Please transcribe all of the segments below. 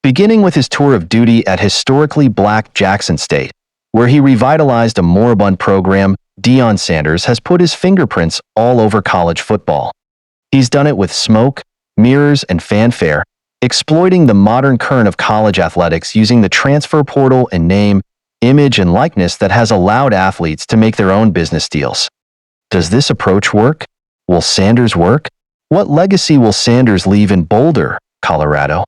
beginning with his tour of duty at historically black Jackson State, where he revitalized a moribund program. Deion Sanders has put his fingerprints all over college football. He's done it with smoke, mirrors, and fanfare, exploiting the modern current of college athletics using the transfer portal and name, image, and likeness that has allowed athletes to make their own business deals. Does this approach work? Will Sanders work? What legacy will Sanders leave in Boulder, Colorado?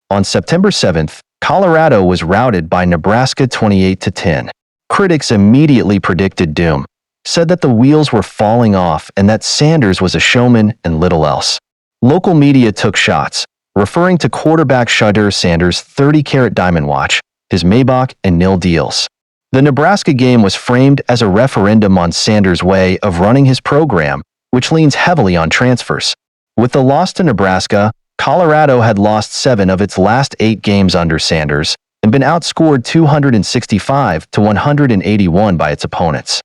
On September 7th, Colorado was routed by Nebraska 28-10. Critics immediately predicted doom, said that the wheels were falling off and that Sanders was a showman and little else. Local media took shots, referring to quarterback Shedeur Sanders' 30-carat diamond watch, his Maybach, and nil deals. The Nebraska game was framed as a referendum on Sanders' way of running his program, which leans heavily on transfers. With the loss to Nebraska, Colorado had lost 7 of its last 8 games under Sanders and been outscored 265-181 by its opponents.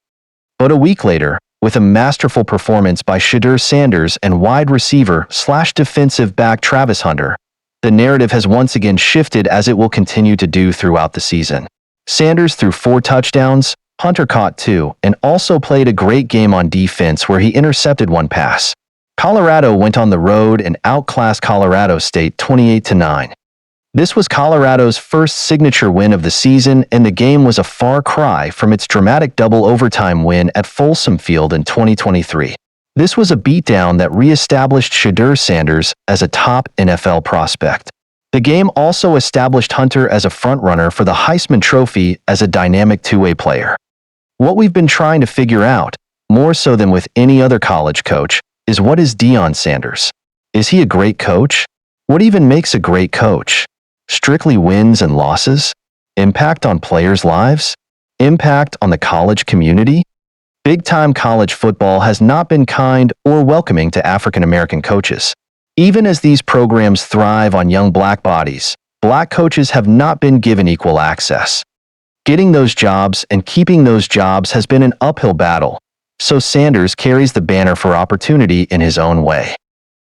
But a week later, with a masterful performance by Shedeur Sanders and wide receiver/defensive back Travis Hunter, the narrative has once again shifted, as it will continue to do throughout the season. Sanders threw 4 touchdowns, Hunter caught 2, and also played a great game on defense where he intercepted 1 pass. Colorado went on the road and outclassed Colorado State 28-9. This was Colorado's first signature win of the season, and the game was a far cry from its dramatic double overtime win at Folsom Field in 2023. This was a beatdown that re-established Shedeur Sanders as a top NFL prospect. The game also established Hunter as a frontrunner for the Heisman Trophy as a dynamic two-way player. What we've been trying to figure out, more so than with any other college coach, is what is Deion Sanders? Is he a great coach? What even makes a great coach? Strictly wins and losses? Impact on players' lives? Impact on the college community? Big-time college football has not been kind or welcoming to African American coaches. Even as these programs thrive on young black bodies, black coaches have not been given equal access. Getting those jobs and keeping those jobs has been an uphill battle, so Sanders carries the banner for opportunity in his own way.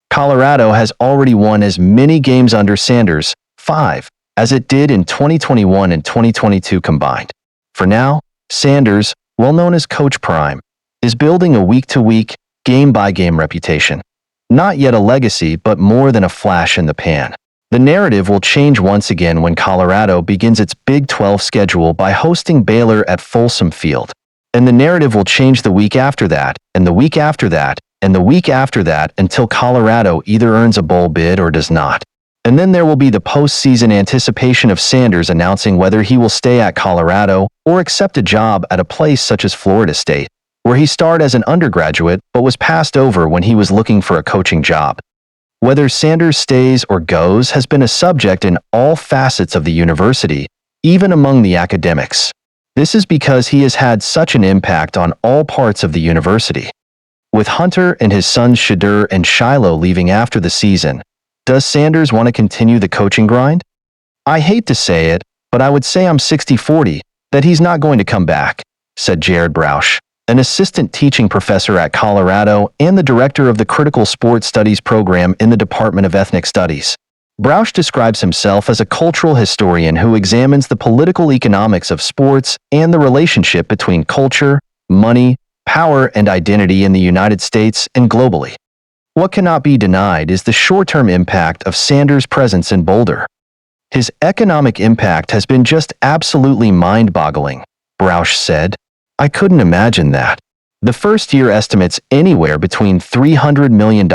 Colorado has already won as many games under Sanders, 5, as it did in 2021 and 2022 combined. For now, Sanders, well known as Coach Prime, is building a week-to-week, game-by-game reputation. Not yet a legacy, but more than a flash in the pan. The narrative will change once again when Colorado begins its Big 12 schedule by hosting Baylor at Folsom Field. And the narrative will change the week after that, and the week after that, and the week after that, until Colorado either earns a bowl bid or does not. And then there will be the postseason anticipation of Sanders announcing whether he will stay at Colorado or accept a job at a place such as Florida State, where he starred as an undergraduate but was passed over when he was looking for a coaching job. Whether Sanders stays or goes has been a subject in all facets of the university, even among the academics. This is because he has had such an impact on all parts of the university. With Hunter and his sons Shedeur and Shiloh leaving after the season, does Sanders want to continue the coaching grind? I hate to say it, but I would say I'm 60-40, that he's not going to come back, said Jared Broush, an assistant teaching professor at Colorado and the director of the Critical Sports Studies program in the Department of Ethnic Studies. Broush describes himself as a cultural historian who examines the political economics of sports and the relationship between culture, money, power, and identity in the United States and globally. What cannot be denied is the short-term impact of Sanders' presence in Boulder. His economic impact has been just absolutely mind-boggling, Broush said. I couldn't imagine that. The first-year estimates anywhere between $300 million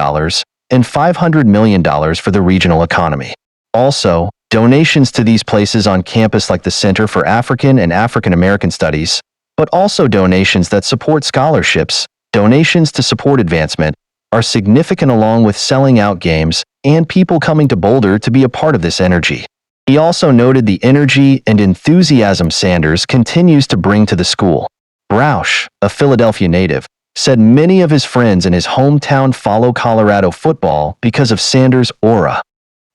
and $500 million for the regional economy. Also, donations to these places on campus like the Center for African and African American Studies, but also donations that support scholarships, donations to support advancement, are significant, along with selling out games and people coming to Boulder to be a part of this energy. He also noted the energy and enthusiasm Sanders continues to bring to the school. Broush, a Philadelphia native, said many of his friends in his hometown follow Colorado football because of Sanders' aura.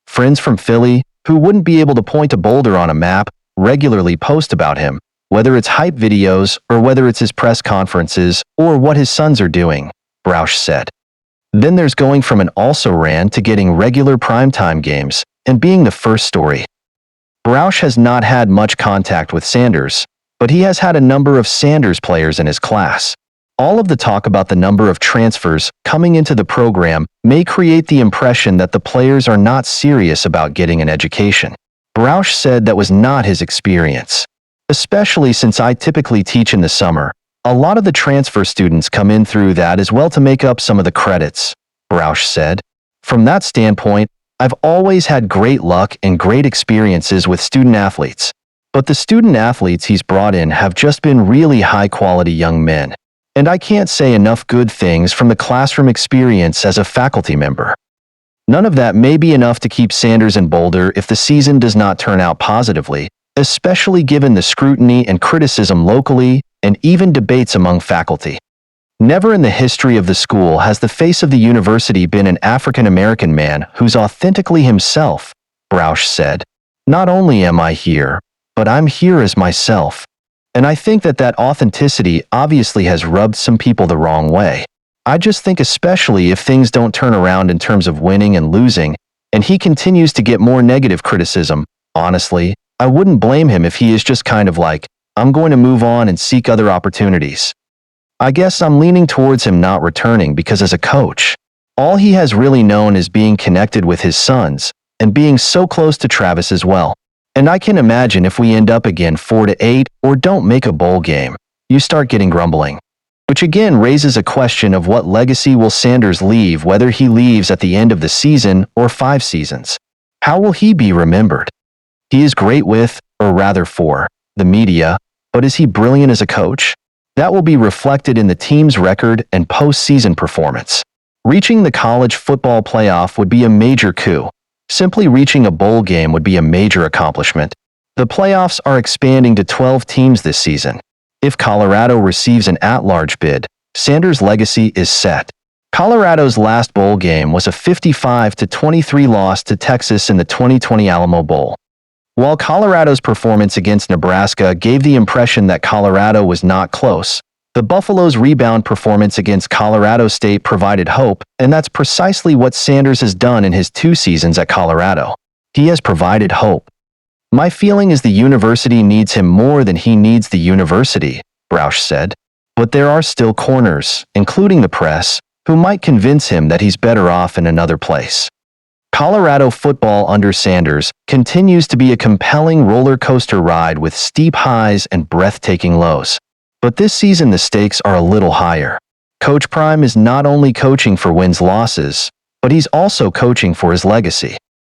Friends from Philly, who wouldn't be able to point to Boulder on a map, regularly post about him, whether it's hype videos or whether it's his press conferences or what his sons are doing, Broush said. Then there's going from an also-ran to getting regular primetime games and being the first story. Roush has not had much contact with Sanders, but he has had a number of Sanders players in his class. All of the talk about the number of transfers coming into the program may create the impression that the players are not serious about getting an education. Roush said that was not his experience. Especially since I typically teach in the summer, a lot of the transfer students come in through that as well to make up some of the credits, Roush said. From that standpoint, I've always had great luck and great experiences with student athletes. But the student athletes he's brought in have just been really high-quality young men. And I can't say enough good things from the classroom experience as a faculty member. None of that may be enough to keep Sanders in Boulder if the season does not turn out positively, especially given the scrutiny and criticism locally and even debates among faculty. Never in the history of the school has the face of the university been an African-American man who's authentically himself, Roush said. Not only am I here, but I'm here as myself. And I think that authenticity obviously has rubbed some people the wrong way. I just think especially if things don't turn around in terms of winning and losing, and he continues to get more negative criticism, honestly, I wouldn't blame him if he is just kind of like, I'm going to move on and seek other opportunities. I guess I'm leaning towards him not returning because as a coach, all he has really known is being connected with his sons and being so close to Travis as well. And I can imagine if we end up again 4-8 or don't make a bowl game, you start getting grumbling. Which again raises a question of what legacy will Sanders leave, whether he leaves at the end of the season or 5 seasons. How will he be remembered? He is great with, or rather for, the media, but is he brilliant as a coach? That will be reflected in the team's record and postseason performance. Reaching the college football playoff would be a major coup. Simply reaching a bowl game would be a major accomplishment. The playoffs are expanding to 12 teams this season. If Colorado receives an at-large bid, Sanders' legacy is set. Colorado's last bowl game was a 55-23 loss to Texas in the 2020 Alamo Bowl. While Colorado's performance against Nebraska gave the impression that Colorado was not close, the Buffalo's rebound performance against Colorado State provided hope, and that's precisely what Sanders has done in his 2 seasons at Colorado. He has provided hope. My feeling is the university needs him more than he needs the university, Roush said. But there are still corners, including the press, who might convince him that he's better off in another place. Colorado football under Sanders continues to be a compelling roller coaster ride with steep highs and breathtaking lows. But this season the stakes are a little higher. Coach Prime is not only coaching for wins-losses, but he's also coaching for his legacy.